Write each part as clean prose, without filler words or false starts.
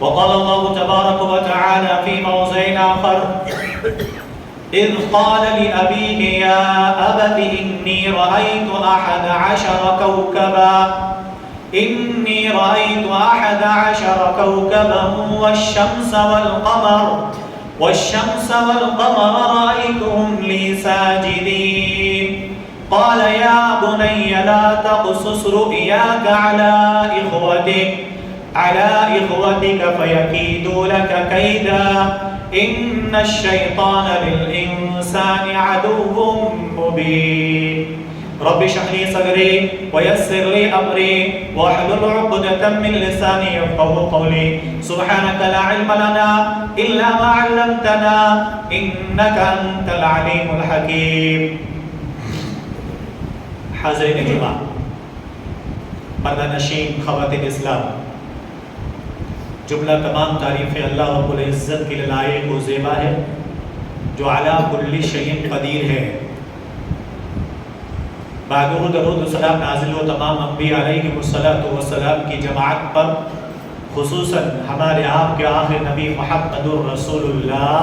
وقال الله تبارك وتعالى في موضع آخر إذ قال لأبيه يا أبت إني رأيت 11 كوكبا والشمس والقمر رأيتهم لي ساجدين قال يا بني لا تقصص رؤياك على إخوتك فيكيدوا لك كيدا إن الشيطان للإنسان عدو مبين رب اشرح لي صدري ويسر لي أمري واحلل عقدة من لساني يفقهوا قولي سبحانك لا علم لنا إلا ما علمتنا إنك أنت العليم الحكيم. حاضرین جمعہ، مردانشین، خواتین اسلام، جملہ تمام تعریفیں اللہ رب العزت کے لائق و زیبا ہے جو علی کل شیء قدیر ہے. درود و سلام نازل ہو تمام انبیاء علیہ السلام کی جماعت پر، خصوصاً ہمارے آپ کے آخر نبی محمد الرسول اللہ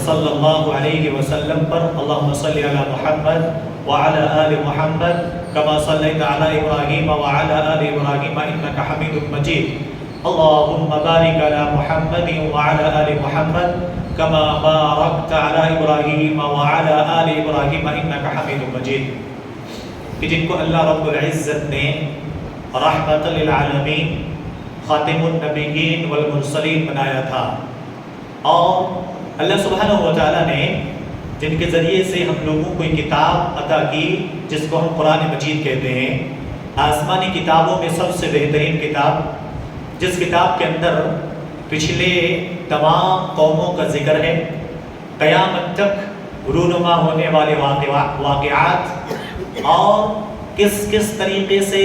صلی اللہ علیہ وسلم پر. اللہم صلی علی محمد وعلى آل محمد كما صليت على إبراهيم وعلى آل إبراهيم إنك حميد مجيد. اللهم بارك على محمد وعلى آل محمد كما باركت على إبراهيم وعلى آل إبراهيم إنك حميد مجيد. کہ جن کو اللہ رب العزت نے رحمت للعالمین، خاتم النبیین والمرسلین بنایا تھا، اور اللہ سبحانہ وتعالی نے جن کے ذریعے سے ہم لوگوں کو ایک کتاب عطا کی جس کو ہم قرآن مجید کہتے ہیں، آسمانی کتابوں میں سب سے بہترین کتاب، جس کتاب کے اندر پچھلے تمام قوموں کا ذکر ہے، قیامت تک رونما ہونے والے واقعات، اور کس طریقے سے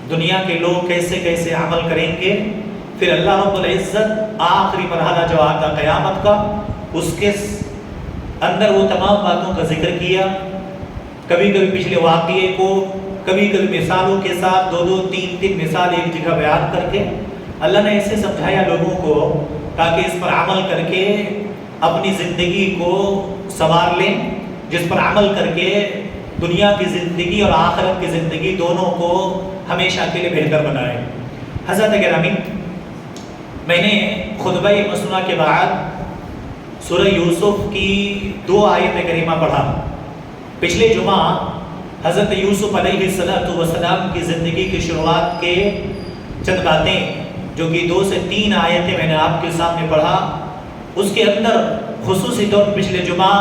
دنیا کے لوگ کیسے عمل کریں گے. پھر اللہ رب العزت آخری مرحلہ جو آتا قیامت کا، اس کے اندر وہ تمام باتوں کا ذکر کیا، کبھی پچھلے واقعے کو کبھی مثالوں کے ساتھ 2 3 مثال ایک جگہ بیان کر کے اللہ نے ایسے سمجھایا لوگوں کو تاکہ اس پر عمل کر کے اپنی زندگی کو سنوار لیں، جس پر عمل کر کے دنیا کی زندگی اور آخرت کی زندگی دونوں کو ہمیشہ کے لیے بہتر بنائیں. حضرت گرامی، میں نے خطبہ مسنونہ کے بعد سورہ یوسف کی 2 آیت کریمہ پڑھا. پچھلے جمعہ حضرت یوسف علیہ السلام کی زندگی کی شروعات کے چند باتیں جو کہ 2 سے 3 آیتیں میں نے آپ کے سامنے پڑھا. اس کے اندر خصوصی طور پر پچھلے جمعہ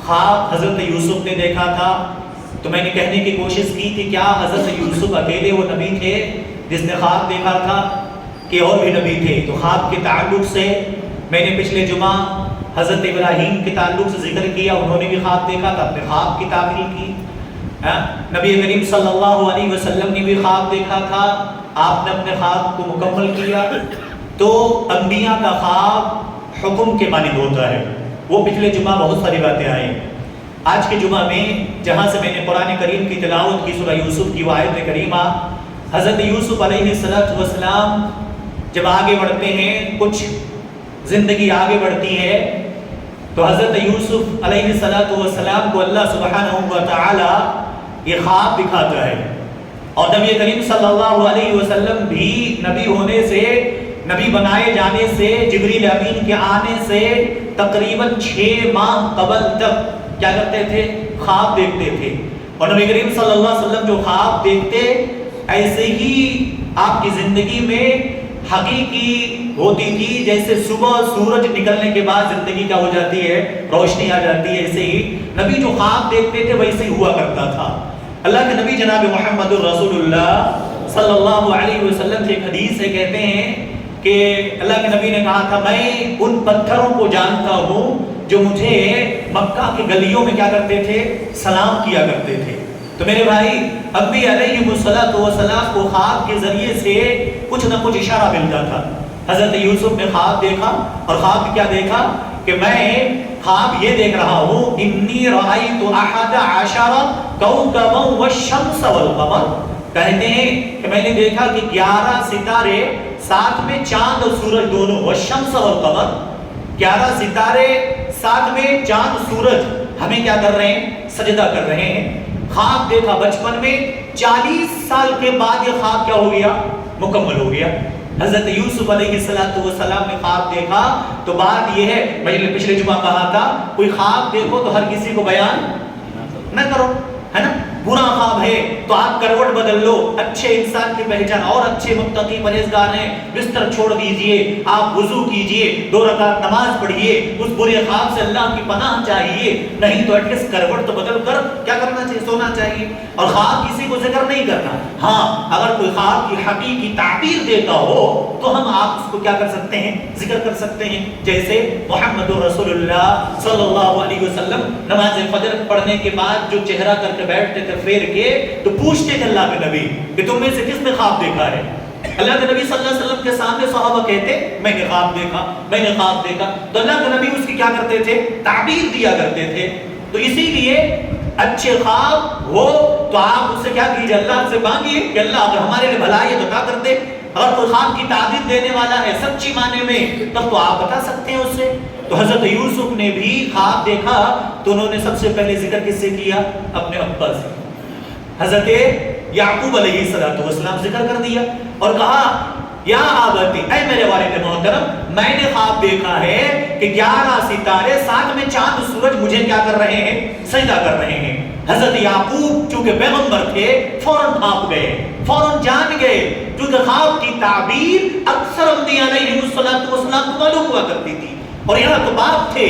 خواب حضرت یوسف نے دیکھا تھا، تو میں نے کہنے کی کوشش کی تھی کیا حضرت یوسف اکیلے وہ نبی تھے جس نے خواب دیکھا تھا کہ اور بھی نبی تھے. تو خواب کے تعلق سے میں نے پچھلے جمعہ حضرت ابراہیم کے تعلق سے ذکر کیا، انہوں نے بھی خواب دیکھا تھا، اپنے خواب کی تعبیر کی. نبی کریم صلی اللہ علیہ وسلم نے بھی خواب دیکھا تھا، آپ نے اپنے خواب کو مکمل کیا. تو انبیاء کا خواب حکم کے مانند ہوتا ہے. وہ پچھلے جمعہ بہت ساری باتیں آئیں. آج کے جمعہ میں جہاں سے میں نے قرآن کریم کی تلاوت کی سورہ یوسف کی آیت کریمہ، حضرت یوسف علیہ السلام جب آگے بڑھتے ہیں، کچھ زندگی آگے بڑھتی ہے، تو حضرت یوسف علیہ السلام کو اللہ سبحانہ و تعالی یہ خواب دکھاتا ہے. اور نبی کریم صلی اللہ علیہ وسلم بھی نبی ہونے سے، نبی بنائے جانے سے، جبریل امین کے آنے سے تقریباً 6 ماہ قبل تک کیا کرتے تھے؟ خواب دیکھتے تھے. اور نبی کریم صلی اللہ علیہ وسلم جو خواب دیکھتے، ایسے ہی آپ کی زندگی میں حقیقی ہوتی تھی. جیسے صبح سورج نکلنے کے بعد زندگی کیا ہو جاتی ہے؟ روشنی آ جاتی ہے. ایسے ہی نبی جو خواب دیکھتے تھے ویسے ہی ہوا کرتا تھا. اللہ کے نبی جناب محمد الرسول اللہ صلی اللہ علیہ وسلم سے ایک حدیث ہے، کہتے ہیں کہ اللہ کے نبی نے کہا تھا میں ان پتھروں کو جانتا ہوں جو مجھے مکہ کی گلیوں میں کیا کرتے تھے؟ سلام کیا کرتے تھے. تو میرے بھائی، انبیاء علیہ السلام کو خواب کے ذریعے سے کچھ نہ کچھ اشارہ ملتا تھا. حضرت یوسف نے خواب دیکھا، اور خواب کیا دیکھا کہ میں خواب یہ دیکھ رہا ہوں انی رأیت 11 کوکبا والشمس والقمر کہتے ہیں کہ میں نے دیکھا کہ 11 ستارے، ساتھ میں چاند اور سورج دونوں، والشمس والقمر، 11 ستارے ساتھ میں چاند سورج ہمیں کیا کر رہے ہیں؟ سجدہ کر رہے ہیں۔ خواب دیکھا بچپن میں، 40 سال کے بعد یہ خواب کیا ہو گیا؟ مکمل ہو گیا۔ حضرت یوسف علیہ السلام نے خواب دیکھا تو بات یہ ہے، میں نے پچھلے جمعہ کہا تھا کوئی خواب دیکھو تو ہر کسی کو بیان نہ کرو، ہے نا؟ برا خواب ہے تو آپ کروٹ بدل لو، اچھے انسان کی پہچان اور اچھے متقی پرہیزگار ہیں، بستر چھوڑ دیجئے، آپ وضو کیجئے، 2 رکعت نماز پڑھیے، اس برے خواب سے اللہ کی پناہ چاہیے، نہیں تو ایٹ لیسٹ کروٹ تو بدل کر کیا کرنا چاہیے؟ سونا چاہیے۔ اور خواب کسی کو ذکر نہیں کرنا۔ ہاں اگر کوئی خواب کی حقیقی تعبیر دیتا ہو تو ہم آپ اس کو کیا کر سکتے ہیں؟ ذکر کر سکتے ہیں۔ جیسے محمد رسول اللہ صلی اللہ علیہ وسلم نماز فجر پڑھنے کے بعد جو چہرہ کر کے بیٹھتے تھے پھیر کے تو پوچھتے تھے اللہ کے نبی کہ تم میں سے کس نے خواب دیکھا ہے؟ اللہ کے نبی صلی اللہ علیہ وسلم کے سامنے صحابہ کہتے میں نے خواب دیکھا، میں نے خواب دیکھا، تو اللہ کے نبی اس کی کیا کرتے تھے؟ تعبیر دیا کرتے تھے۔ تو اسی لیے اچھے خواب ہو تو آپ اس سے کیا کیجئے؟ اللہ سے مانگیے کہ اللہ اگر ہمارے لیے بھلائی ہے تو کیا کر دے۔ اگر کوئی خواب کی تعبیر دینے والا ہے سچی معنی میں تب تو آپ بتا سکتے ہیں اس سے۔ تو حضرت یوسف نے بھی خواب دیکھا تو انہوں نے سب سے پہلے ذکر کس سے کیا؟ اپنے ابا سے۔ حضرت یعقوب علیہ السلام ذکر کر دیا اور کہا یا آبتی، اے میرے والد محترم، میں نے خواب دیکھا ہے کہ 11 ستارے ساتھ میں چاند سورج مجھے کیا کر رہے ہیں؟ سجدہ کر رہے ہیں۔ حضرت یعقوب چونکہ پیغمبر تھے فوراً بھاپ گئے، فوراً جان گئے، کیونکہ خواب کی تعبیر اکثر انبیاء علیہ السلام کو معلوم ہوا کرتی تھی، اور یہاں تو باپ تھے۔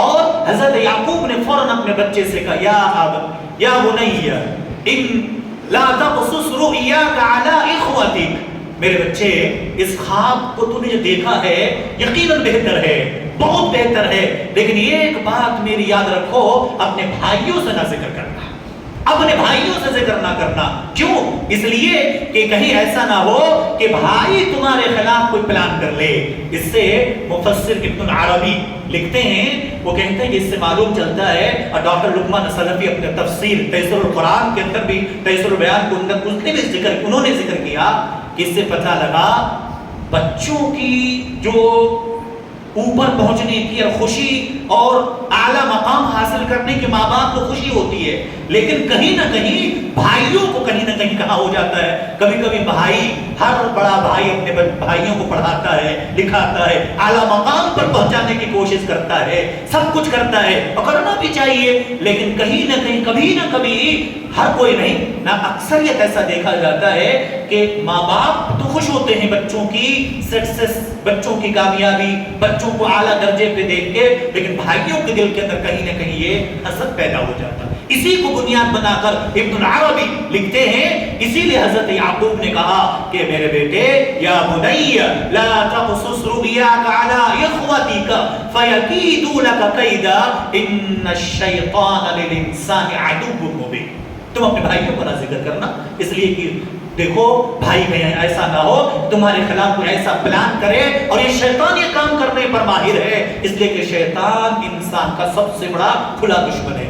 اور حضرت یعقوب نے فوراً اپنے بچے سے کہا یا آبت یا بنی ان لا تقصص رؤیاک علی اخوتک، میرے بچے اس خواب کو تو نے جو دیکھا ہے یقیناً بہتر ہے، بہت بہتر ہے، لیکن ایک بات میری یاد رکھو، اپنے بھائیوں سے نہ ذکر کرنا، اپنے بھائیوں سے ذکر نہ کرنا۔ کیوں؟ اس لیے کہ کہیں ایسا نہ ہو کہ بھائی تمہارے خلاف کوئی پلان کر لے۔ اس سے مفسر ابن عربی لکھتے ہیں، وہ کہتے ہیں کہ اس سے معلوم چلتا ہے، اور ڈاکٹر لقمان سلفی اپنے تفسیر تیسر القرآن کے اندر بھی تیسر البیان کو انہوں نے ذکر کیا کہ اس سے پتہ لگا بچوں کی جو اوپر پہنچنے کی اور خوشی اور اعلیٰ مقام حاصل کرنے کے ماں باپ کو خوشی ہوتی ہے، لیکن کہیں نہ کہیں بھائیوں کو کہیں نہ کہیں کہا ہو جاتا ہے۔ کبھی کبھی بھائی، ہر بڑا بھائی اپنے بھائیوں کو پڑھاتا ہے، لکھاتا ہے، اعلیٰ مقام پر پہنچانے کی کوشش کرتا ہے، سب کچھ کرتا ہے اور کرنا بھی چاہیے، لیکن کہیں نہ کہیں کبھی نہ کبھی، ہر کوئی نہیں نہ اکثریت ایسا دیکھا جاتا ہے کہ ماں باپ تو خوش ہوتے ہیں بچوں کی سکسس، بچوں کی کامیابی، بچوں کو اعلیٰ درجے پہ دیکھ کے، لیکن بھائیوں کے دل کے اندر کہیں نہ کہیں یہ حسد پیدا ہو جاتا ہے۔ اسی کو بنیاد بنا کر ابن عربی لکھتے ہیں، اسی لیے حضرت یعقوب نے کہا کہ میرے بیٹے یا بنی لا تقصص رؤیاک علی اخوتک فیکیدوا لک کیدا ان الشیطان للانسان عدو مبین۔ تم اپنے بھائیوں کو نہ ذکر کرنا، اس لیے کہ دیکھو بھائی بہن ایسا نہ ہو تمہارے خلاف کوئی ایسا پلان کرے، اور یہ شیطان یہ کام کرنے پر ماہر ہے، اس لیے کہ شیطان انسان کا سب سے بڑا کھلا دشمن ہے۔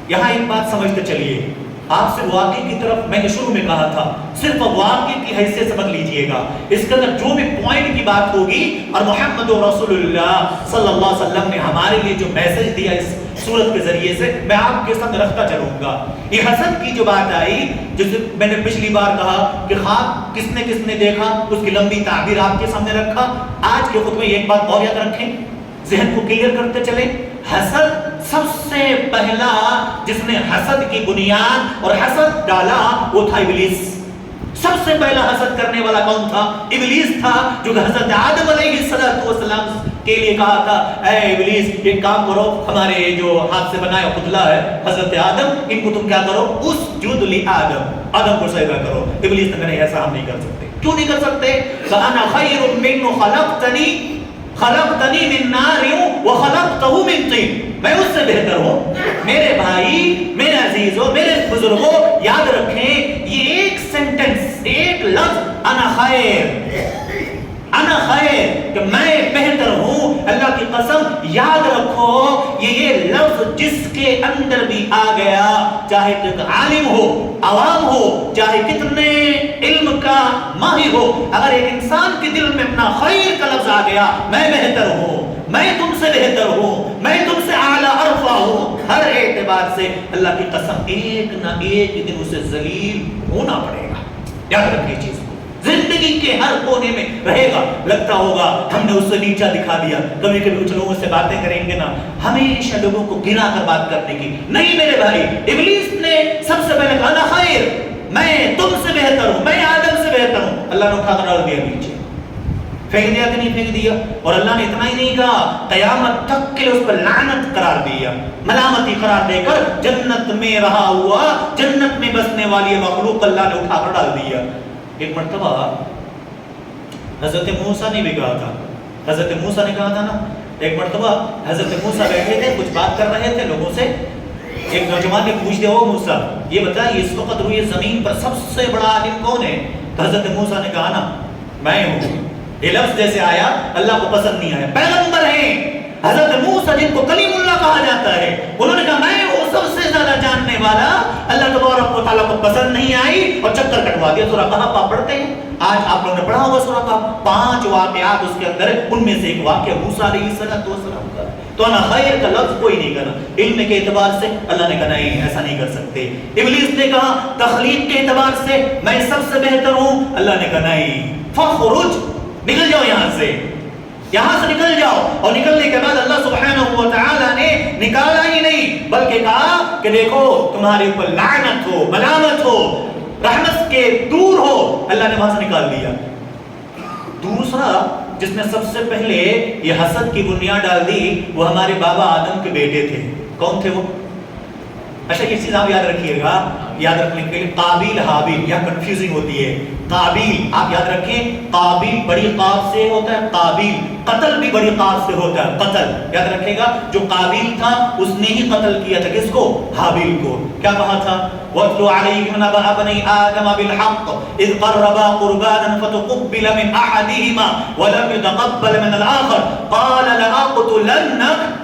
یہاں ایک بات سمجھتے چلیے، آپ سے واقعے کی طرف میں نے شروع میں کہا تھا، صرف واقعے کی حیثیت سمجھ لیجئے گا، اس کے اندر جو بھی پوائنٹ کی بات ہوگی، اور محمد رسول اللہ صلی اللہ علیہ وسلم نے ہمارے لیے جو میسج دیا اس سورت کے ذریعے سے، میں آپ کے ساتھ رکھتا چلوں گا۔ یہ حسد کی جو بات آئی، جسے میں نے پچھلی بار کہا کہ خواب کس نے دیکھا، اس کی لمبی تعبیر آپ کے سامنے رکھا۔ آج کے خطبے ایک بات اور یاد رکھیں، ذہن کو کلیئر کرتے چلیں، حسد سب سے پہلا جس نے حسد کی بنیاد اور حسد ڈالا وہ تھا ابلیس۔ سب سے پہلا حسد کرنے والا کون تھا؟ ابلیس تھا، جو کہ حضرت آدم علیہ السلام کے لیے کہا تھا اے ابلیس ایک کام کرو، ہمارے جو ہاتھ سے بنایا پتلا ہے حضرت آدم، ان کو تم کیا کرو، اسجد لآدم، آدم کو سجدہ کرو۔ ابلیس نے کہا ایسا ہم نہیں کر سکتے۔ کیوں نہیں کر سکتے؟ فَأَنَا خَيْرٌ مِّنْهُ خلقتنی من نار وخلقتہ من طین، میں اس سے بہتر ہوں۔ میرے بھائی، میرے عزیزوں، میرے بزرگوں، یاد رکھیں یہ ایک سینٹنس، ایک لفظ انا خیر، انا خیر، کہ میں بہتر ہوں، اللہ کی قسم یاد رکھو یہ لفظ جس کے اندر بھی آ گیا، چاہے عالم ہو، عوام ہو، چاہے کتنے علم کا ماہر ہو، اگر ایک انسان کے دل میں اپنا خیر کا لفظ آ گیا، میں بہتر ہوں، میں تم سے بہتر ہوں، میں تم سے اعلیٰ ارفع ہوں، ہر اعتبار سے اللہ کی قسم ایک نہ ایک دن اسے ذلیل ہونا پڑے گا۔ یاد رکھیے چیز کو، زندگی کے ہر کونے میں رہے گا۔ لگتا ہوگا ہم نے اس سے نیچا دکھا دیا، کبھی کبھی کچھ لوگوں سے باتیں کریں گے نا، ہمیشہ لوگوں کو گرا کر بات کرنے کی نہیں۔ میرے بھائی، ابلیس نے سب سے پہلے کہا انا خیر، میں تم سے بہتر ہوں، میں آدم سے بہتر ہوں۔ اللہ نے اٹھا کر ڈال دیا نیچے، پھینک دیا کہ نہیں پھینک دیا؟ اور اللہ نے اتنا ہی نہیں کہا، قیامت تک کے لیے اس پر لعنت قرار دیا، ملامتی قرار دے کر جنت میں رہا ہوا، جنت میں بسنے والی مخلوق اللہ نے اٹھا کر ڈال دیا۔ ایک مرتبہ حضرت موسیٰ نے بھی کہا تھا، حضرت موسیٰ نے کہا تھا نا، ایک مرتبہ حضرت موسیٰ بیٹھے تھے، کچھ بات کر رہے تھے لوگوں سے، ایک نوجوان نے پوچھ دیا، او موسیٰ یہ بتائیے اس وقت روئے زمین پر سب سے بڑا عالم کون ہے؟ تو حضرت موسیٰ نے کہا نا میں ہوں۔ یہ لفظ جیسے آیا اللہ کو پسند نہیں آیا، پیغمبر ہیں حضرت موسیٰ جن کو کلیم اللہ کہا جاتا ہے، انہوں نے کہا میں وہ سب سے زیادہ جاننے والا، اللہ تبارک و تعالیٰ کو پسند نہیں آئی اور چکر کٹوا دیا۔ سورہ کہف آپ پڑھتے ہیں، آج آپ لوگوں نے پڑھا ہوگا سورہ کہف، 5 واقعات اس کے اندر ہے، ان میں سے ایک واقعہ موسیٰ علیہ السلام کا۔ تو انا خیر کا لفظ کوئی نہیں کرا، علم کے اعتبار سے اللہ نے کہا نہیں ایسا نہیں کر سکتے۔ ابلیس نے کہا تخلیق کے اعتبار سے میں سب سے بہتر ہوں، اللہ نے کہا نہیں، فخرج، نکل جاؤ یہاں سے نکل جاؤ۔ اور نکلنے کے بعد اللہ سبحانہ و تعالی نے نکالا ہی نہیں بلکہ کہا کہ دیکھو تمہارے اوپر لعنت ہو، ملامت ہو، رحمت کے دور ہو، اللہ نے وہاں سے نکال دیا۔ دوسرا جس نے سب سے پہلے یہ حسد کی بنیاد ڈال دی وہ ہمارے بابا آدم کے بیٹے تھے۔ کون تھے وہ؟ اچھا یہ چیز آپ یاد رکھیے گا، یاد رکھنے کے لیے قابیل حابیل، یہاں کنفیوزنگ ہوتی ہے۔ قابیل آپ یاد رکھیں، قابیل بڑی قاف سے ہوتا ہے، قابیل قتل بھی بڑی قاف سے ہوتا ہے، قتل یاد رکھے گا۔ جو قابیل تھا اس نے ہی قتل کیا تھا، کس کو؟ حابیل کو۔ کیا کہا تھا؟ وَاتْلُ عَلَيْهِمْ نَبَأَ بَنِي آدَمَ بِالْحَقِّ إِذْ قَرَّبَا قُرْبَانًا فَتُقُبِّلَ مِنْ أَحَدِهِمَا وَلَمْ يُتَقَبَّلْ مِنَ الْآخَرِ قَالَ لَأَقْتُلَنَّكَ۔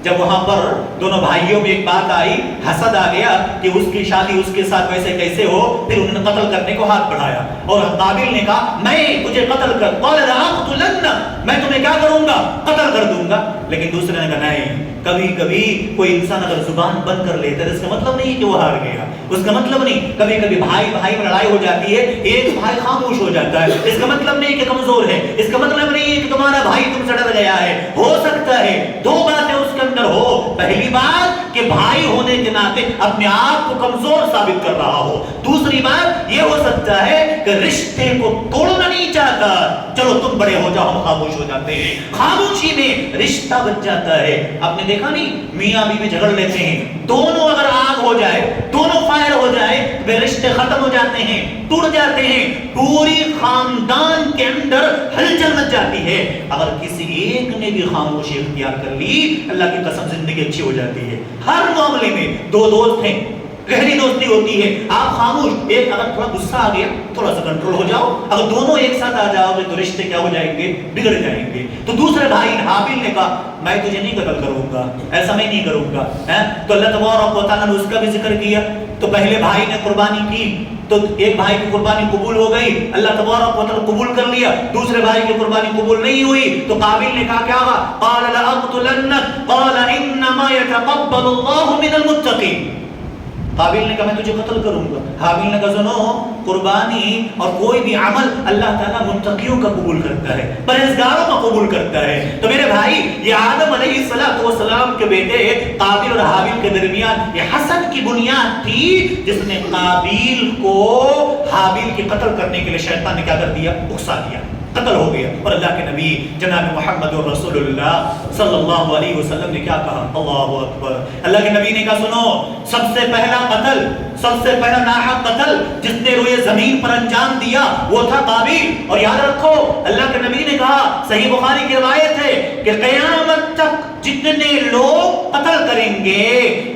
جب وہاں پر دونوں بھائیوں میں ایک بات آئی، حسد آ گیا کہ اس کی شادی اس کے ساتھ ویسے کیسے ہو، پھر انہوں نے قتل کرنے کو ہاتھ بڑھایا اور قابیل نے کہا میں تجھے قتل کر، قال لأقتلنک، میں تمہیں کیا کروں گا؟ قتل کر دوں گا۔ لیکن دوسرے نے کہا نہیں، کبھی کبھی کوئی انسان اگر زبان بند کر لیتا ہے اس کا مطلب نہیں کہ وہ ہار گیا، اس کا مطلب نہیں، کبھی کبھی بھائی بھائی میں لڑائی ہو جاتی ہے، ایک بھائی خاموش ہو جاتا ہے، اس کا مطلب نہیں کہ کمزور ہے، اس کا مطلب نہیں ہے کہ تمہارا بھائی تم سے ڈر گیا ہے۔ ہو سکتا ہے دو باتیں اس کے اندر ہو، پہلی بات کہ بھائی ہونے کے ناطے اپنے آپ کو کمزور ثابت کر رہا ہو، دوسری بات یہ ہو سکتا ہے کہ رشتے کو توڑنا نہیں چاہتا، چلو تم بڑے ہو جاؤ ہم خاموش ہو جاتے ہیں، خاموشی میں رشتہ بچ جاتا ہے۔ آپ نے دیکھا نہیں میاں بیوی جھگڑ لیتے ہیں، دونوں اگر آگ ہو جائے، دونوں فائر ہو جائے، وہ رشتے ختم ہو جاتے ہیں، ٹوٹ جاتے ہیں، پوری خاندان کے اندر ہلچل مچ جاتی ہے۔ اگر کسی ایک نے بھی خاموشی اختیار کر لی اللہ کی قسم زندگی اچھی ہو جاتی ہے۔ ہر معاملے میں دو دوست ہیں، گہری دوستی ہوتی ہے، آپ خاموش، ایک اگر تھوڑا غصہ آ گیا تھوڑا سا کنٹرول ہو جاؤ، اگر دونوں ایک ساتھ آ جاؤ گے تو رشتے کیا ہو جائیں گے؟ بگڑ جائیں گے۔ تو دوسرے بھائی حابیل نے کہا میں تجھے نہیں قتل کروں گا، ایسا میں نہیں کروں گا، تو اللہ تبارک و تعالیٰ نے اس کا بھی ذکر کیا۔ تو پہلے بھائی نے قربانی کی تو ایک بھائی کی قربانی قبول ہو گئی، اللہ تبارک و تعالیٰ قبول کر لیا، دوسرے بھائی کی قربانی قبول نہیں ہوئی تو قابیل نے کہا کیا ہوا؟ قال لأقتلنک قال انما يتقبل اللہ من المتقین۔ قابیل نے کہا میں تجھے قتل کروں گا، حابیل نے کہا سنو، قربانی اور کوئی بھی عمل اللہ تعالیٰ متقیوں کا قبول کرتا ہے، پرہیزگاروں کا قبول کرتا ہے۔ تو میرے بھائی یہ آدم علیہ السلام کے بیٹے قابیل اور حابیل کے درمیان یہ حسد کی بنیاد تھی جس نے قابیل کو حابیل کے قتل کرنے کے لیے شیطان نے کیا کر دیا؟ اکسا دیا، قتل ہو گیا۔ اور اللہ کے نبی جناب محمد رسول اللہ صلی اللہ علیہ وسلم نے کیا کہا؟ اللہ اکبر، اللہ کے نبی نے کہا سنو، سب سے پہلا قتل، سب سے پہلا ناحق قتل جس نے روئے زمین پر انجام دیا وہ تھا قابیل۔ اور یاد رکھو اللہ کے نبی نے کہا، صحیح بخاری کی روایت ہے کہ قیامت تک جتنے لوگ قتل کریں گے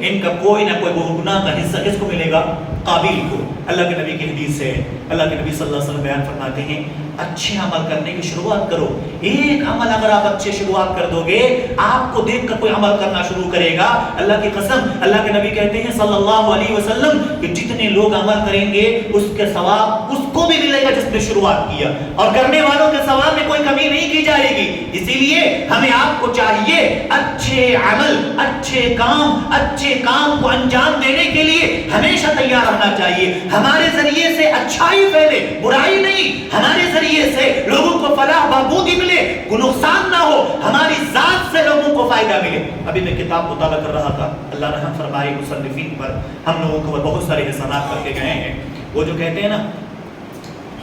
ان کا کوئی نہ کوئی گناہ کا حصہ کس کو ملے گا؟ قابیل کو۔ اللہ کے نبی کی حدیث ہے، اللہ کے نبی صلی اللہ علیہ وسلم بیان فرماتے ہیں اچھے عمل کرنے کی شروعات کرو. ایک عمل اگر آپ اچھے شروعات کر دو گے, آپ کو دیکھ کر کوئی عمل کرنا شروع کرے گا. اللہ کی قسم, اللہ کے نبی کہتے ہیں صلی اللہ علیہ وسلم کہ جتنے لوگ عمل کریں گے اس کے ثواب اس کو بھی ملے گا جس نے شروعات کیا, اور کرنے والوں کے ثواب میں کوئی کمی نہیں کی جائے گی. اسی لیے ہمیں آپ کو چاہیے اچھے عمل, اچھے کام کو انجام دینے کے لیے ہمیشہ تیار رہنا چاہیے. ہمارے ذریعے سے اچھائی پھیلے, برائی نہیں. ہمارے ذریعے سے لوگوں کو فلاح بہبودی ملے, کوئی نقصان نہ ہو, ہماری ذات سے لوگوں کو فائدہ ملے. ابھی میں کتاب مطالعہ کر رہا تھا, اللہ رحم فرمائے مصنفین پر, ہم لوگوں کو بہت سارے احسانات کر کے گئے ہیں. وہ جو کہتے ہیں نا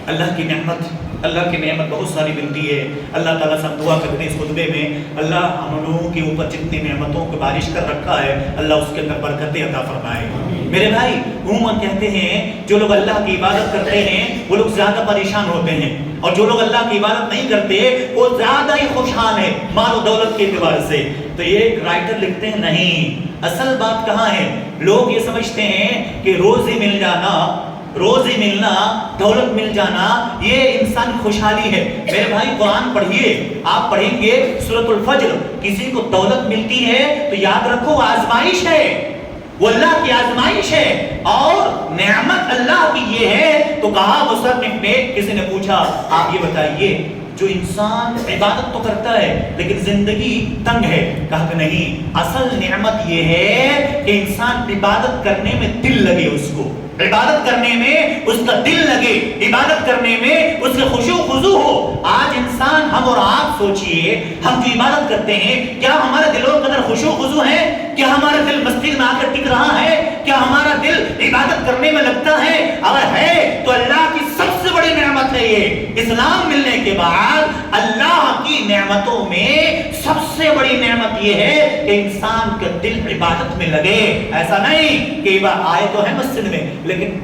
اللہ کی نعمت بہت ساری ملتی ہے. اللہ تعالیٰ سے ہم دعا کرتے ہیں اس خطبے میں, اللہ ہم لوگوں کے اوپر جتنی نعمتوں کو بارش کر رکھا ہے اللہ اس کے اندر برکتیں عطا فرمائے. میرے بھائی عموماً کہتے ہیں جو لوگ اللہ کی عبادت کرتے ہیں وہ لوگ زیادہ پریشان ہوتے ہیں, اور جو لوگ اللہ کی عبادت نہیں کرتے وہ زیادہ ہی خوشحال ہیں مال و دولت کے اعتبار سے. تو یہ ایک رائٹر لکھتے ہیں نہیں, اصل بات کہاں ہے. لوگ یہ سمجھتے ہیں کہ روزی ملنا, دولت مل جانا یہ انسان خوشحالی ہے. میرے بھائی قرآن پڑھیے, آپ پڑھیں گے سورۃ الفجر, کسی کو دولت ملتی ہے تو یاد رکھو آزمائش ہے, وہ اللہ کی آزمائش ہے, اور نعمت اللہ کی یہ ہے. تو کہا مصنف نے, کسی نے پوچھا آپ یہ بتائیے جو انسان عبادت تو کرتا ہے لیکن زندگی تنگ ہے, کہا کہ نہیں, اصل نعمت یہ ہے کہ انسان عبادت کرنے میں دل لگے, اس کو عبادت کرنے میں اس کا دل لگے, عبادت کرنے میں اس کے خشوع خضوع ہو. آج انسان, ہم اور آپ سوچئے, ہم جو عبادت کرتے ہیں کیا ہمارے دلوں کے اندر خشوع خضوع ہے؟ کیا ہمارا دل مسجد میں آ کر ٹک رہا ہے؟ کیا ہمارا دل عبادت کرنے میں لگتا ہے؟ اگر ہے تو اللہ کی سب سے بڑی نعمت ہے یہ. اسلام ملنے کے بعد اللہ کی نعمتوں میں سب سے بڑی نعمت یہ ہے کہ انسان کا دل عبادت میں لگے. ایسا نہیں کہ آئے تو ہے مسجد میں لیکن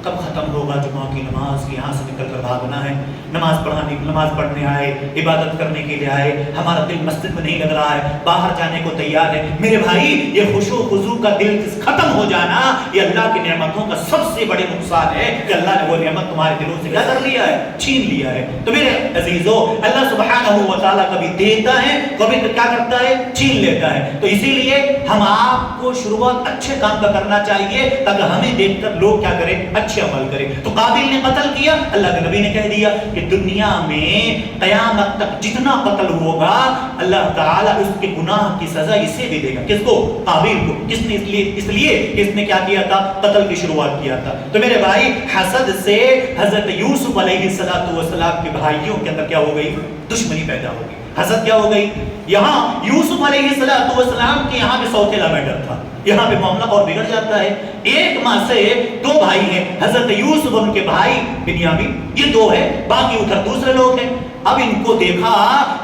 کب ختم ہوگا جمعہ کی نماز, یہاں سے نکل کر بھاگنا ہے, نماز پڑھنے آئے, عبادت کرنے کے لیے آئے, ہمارا دل مسجد میں نہیں لگ رہا ہے, باہر جانے کو تیار ہے. میرے بھائی یہ خشوع خضوع کا دل ختم ہو جانا یہ اللہ کی نعمتوں کا سب سے بڑے نقصان ہے کہ اللہ نے وہ نعمت تمہارے دلوں سے کیا کر لیا ہے, چھین لیا ہے. تو میرے عزیزو, اللہ سبحانہ و تعالیٰ کبھی دیتا ہے, کبھی کیا کرتا ہے, چھین لیتا ہے. تو اسی لیے ہم آپ کو شروعات اچھے کام کا کرنا چاہیے تاکہ ہمیں دیکھ کر لوگ کیا کریں, اچھے عمل کرے. تو قابل نے قتل کیا, اللہ کے نبی نے کہہ دیا کہ دنیا میں قیامت تک جتنا قتل ہوگا اللہ تعالیٰ اس کے گناہ کی سزا اسے بھی دے گا. کس کو؟ قابل کو. کس نے؟ اس لیے کہ اس نے کیا کیا تھا, قتل کی شروعات کیا تھا. تو میرے بھائی حسد سے حضرت یوسف علیہ السلام کے بھائیوں کے اندر کیا ہو گئی, دشمنی پیدا ہو گئی. حسد کیا ہو گئی, یہاں یوسف علیہ السلام کے یہاں پہ سوتیلا میٹر تھا, یہاں پہ معاملہ اور بگڑ جاتا ہے. ایک ماں سے دو بھائی ہیں, حضرت یوسف اور ان کے بھائی بنیامین, یہ دو ہے, باقی ادھر دوسرے لوگ ہیں. اب ان کو دیکھا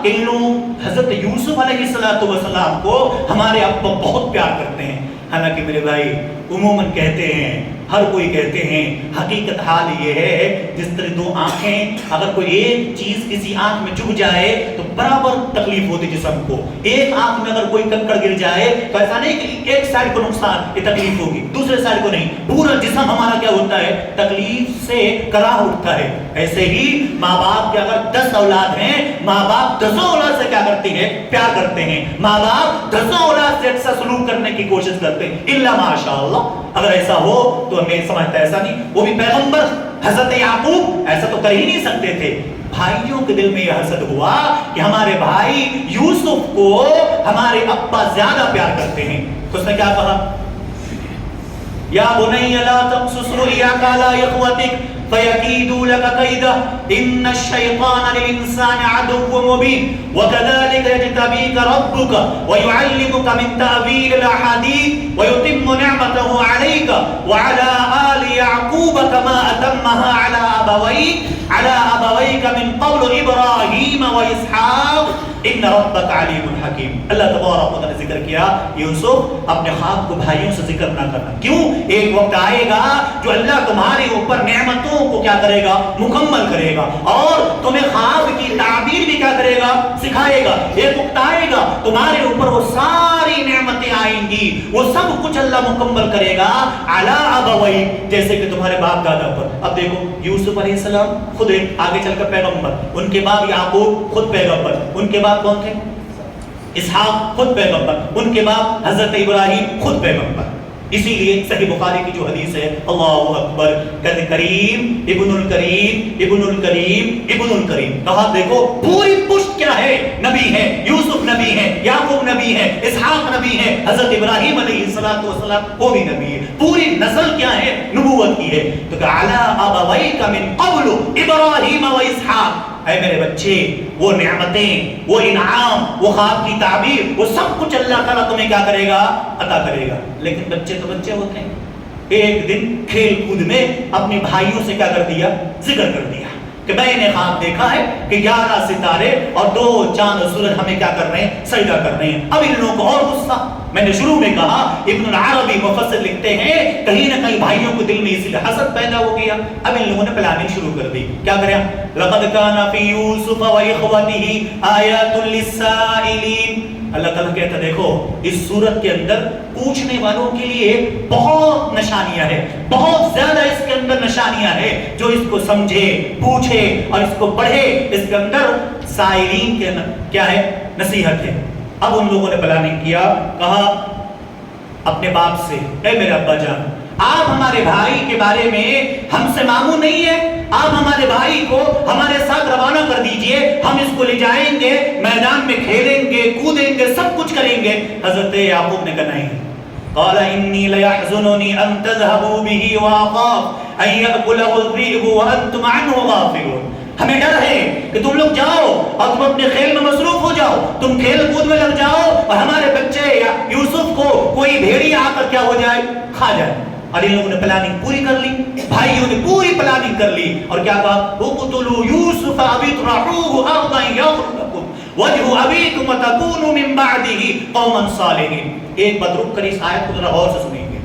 کہ ان لوگ حضرت یوسف علیہ السلام کو ہمارے ابا بہت پیار کرتے ہیں. حالانکہ میرے بھائی عموماً کہتے ہیں, ہر کوئی کہتے ہیں, حقیقت حال یہ ہے جس طرح دو آنکھیں, اگر کوئی ایک چیز کسی آنکھ میں چبھ جائے تو برابر تکلیف ہوتی جسم کو. ایک آنکھ میں اگر کوئی کنکڑ گر جائے تو ایسا نہیں کہ ایک سائڈ کو نقصان, یہ تکلیف ہوگی, دوسرے سائڈ کو نہیں, پورا جسم ہمارا کیا ہوتا ہے, تکلیف سے کراہ اٹھتا ہے. ایسے ہی ماں باپ کے اگر 10 اولاد ہیں, ماں باپ 10 اولاد سے کیا کرتے ہیں, پیار کرتے ہیں. ماں باپ 10 اولاد سے اچھا سلوک کرنے کی کوشش کرتے ہیں, الا ماشاءاللہ. اگر ایسا ہو تو میں سمجھتا ایسا نہیں, وہ بھی پیغمبر حضرت یعقوب ایسا تو کر ہی نہیں سکتے تھے. بھائیوں کے دل میں یہ حسد ہوا کہ ہمارے بھائی یوسف کو ہمارے ابا زیادہ پیار کرتے ہیں. تو اس نے کیا کہا, یا بنی لا تقصص رؤیاک علی اخوتک فیکیدوا لک کیدا ان الشیطان للانسان عدو مبین وکذلک یجتبیک ربک ویعلمک من تأویل الاحادیث ویتم نعمته علیک وعلی آل یعقوب کما اتمها على ابویک من قبل ابراہیم واسحاق ان ربک علیم حکیم. اللہ تبارک و تعالی نے ذکر کیا یوسف اپنے خواب کو بھائیوں سے ذکر نہ کرنا. کیوں؟ ایک وقت آئے گا جو اللہ تمہارے اوپر نعمتوں کو کیا کرے گا, مکمل کرے گا, اور تمہیں خواب کی تعبیر بھی کیا کرے گا, سکھائے گا. ایک وقت آئے گا تمہارے اوپر وہ ساری ساری نعمتیں آئیں گی وہ سب کچھ اللہ مکمل کرے گا علی ابوئی، جیسے کہ تمہارے باپ دادا پر۔ اب دیکھو یوسف علیہ السلام خود ایک آگے چل کر پیغمبر، ان کے باپ یعقوب خود پیغمبر، ان کے باپ کون تھے؟ اسحاق خود پیغمبر، ان کے باپ حضرت ابراہیم خود پیغمبر۔ اسی لیے صحیح بخاری کی جو حدیث ہے، اللہ اکبر، کہتے کریم ابن الکریم ابن الکریم ابن الکریم، کہا دیکھو پوری پشت کیا ہے، نبی ہے، یوسف نبی ہے، یعقوب نبی ہے، اسحاق نبی ہے، حضرت ابراہیم علیہ السلام وہ بھی نبی ہے، پوری نسل کیا ہے، نبوت کی ہے۔ تو کہ علی ابویک من قبل ابراہیم و اسحاق، اے میرے بچے وہ نعمتیں، وہ انعام، وہ خواب کی تعبیر، وہ سب کچھ اللہ تعالیٰ تمہیں کیا کرے گا؟ عطا کرے گا۔ لیکن بچے تو بچے ہوتے ہیں، ایک دن کھیل کود میں اپنے بھائیوں سے کیا کر دیا؟ ذکر کر دیا کہ میں نے خواب دیکھا ہے کہ 11 ستارے اور 2 چاند و سورج ہمیں کیا کر رہے ہیں؟ سجدہ کر رہے ہیں۔ اب ان لوگوں کو اور غصہ، میں نے شروع میں کہا ابن العربی مفسر لکھتے ہیں کہیں نہ کہیں بھائیوں کو دل میں اس لیے حسد پیدا ہو گیا۔ اب ان لوگوں نے پلاننگ شروع کر دی، کیا کریں؟ لقد کان فی یوسف و اخوتہ آیات للسائلین، اللہ تعالیٰ کہتا دیکھو اس سورت کے اندر پوچھنے والوں کے لیے بہت نشانیاں ہیں، بہت زیادہ اس کے اندر نشانیاں ہیں، جو اس کو سمجھے، پوچھے اور اس کو پڑھے، اس کے اندر سائلین کے کیا ہے؟ نصیحت ہے۔ اب ان لوگوں نے پلاننگ کیا، کہا اپنے باپ سے، اے میرے ابا جان، آپ ہمارے بھائی کے بارے میں ہم سے ماموں نہیں ہے، آپ ہمارے بھائی کو ہمارے ساتھ روانہ کر دیجئے، ہم اس کو لے جائیں گے، میدان میں کھیلیں گے، کودیں گے، سب کچھ کریں گے۔ حضرت یعقوب نے کہا نہیں، قال انی لیحزننی ان تذهبوا به واخاف ان یأکلہ الذئب وانتم عنہ غافلون، ہمیں ڈر ہے کہ تم لوگ جاؤ اور تم اپنے کھیل میں مصروف ہو جاؤ، تم کھیل کود میں لگ جاؤ اور ہمارے بچے یا یوسف کو کوئی بھیڑیا آ کر کیا ہو جائے؟ کھا جائے۔ اور ان لوگوں نے پلاننگ پوری کر لی، بھائیوں نے پوری پلاننگ کر لی اور کیا کہا؟ اقتلوا یوسف او اطرحوه ارضا یغر لکم وجہ ابیکم وتکونوا من بعدہ قوما صالحین۔ ایک بات رک کر اس آیت کو ذرا غور سے سنیں گے۔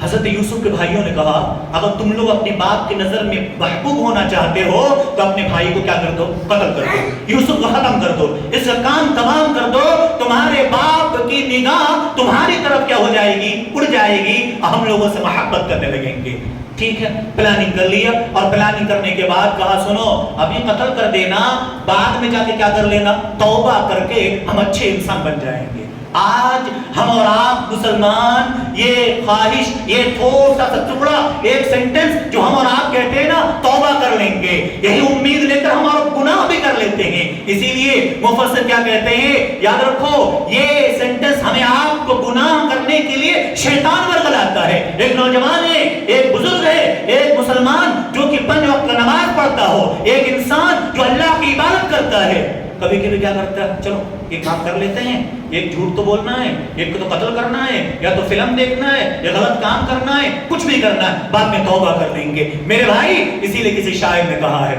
حضرت یوسف کے بھائیوں نے کہا اگر تم لوگ اپنے باپ کی نظر میں محبوب ہونا چاہتے ہو تو اپنے بھائی کو کیا کر دو؟ قتل کر دو، یوسف کو ختم کر دو، اس کا کام تمام کر دو، تمہارے باپ کی نگاہ تمہاری طرف کیا ہو جائے گی؟ اڑ جائے گی، ہم لوگوں سے محبت کرنے لگیں گے۔ ٹھیک ہے، پلاننگ کر لیا اور پلاننگ کرنے کے بعد کہا سنو ابھی قتل کر دینا، بعد میں جا کے کیا کر لینا؟ توبہ کر کے ہم اچھے انسان بن جائیں گے۔ آج ہم اور آپ مسلمان یہ خواہش، یہ تھوڑا سا ٹکڑا، ایک سینٹنس جو ہم اور آپ کہتے ہیں نا توبہ کر لیں گے، یہی امید لے کر ہم اور گناہ بھی کر لیتے ہیں۔ اسی لیے مفسر کیا کہتے ہیں، یاد رکھو یہ سینٹنس ہمیں آپ کو گناہ کرنے کے لیے شیطان ورگلاتا ہے۔ ایک نوجوان ہے، ایک بزرگ ہے، ایک مسلمان جو کہ 5 وقت نماز پڑھتا ہو، ایک انسان جو اللہ کی عبادت کرتا ہے، کبھی کبھی کیا کرتا ہے؟ چلو یہ کام کر لیتے ہیں، ایک جھوٹ تو بولنا ہے، ایک کو تو قتل کرنا ہے، یا تو فلم دیکھنا ہے، یا غلط کام کرنا ہے، کچھ بھی کرنا ہے، بعد میں توبہ کر لیں گے۔ میرے بھائی اسی لیے کسی شاعر نے کہا ہے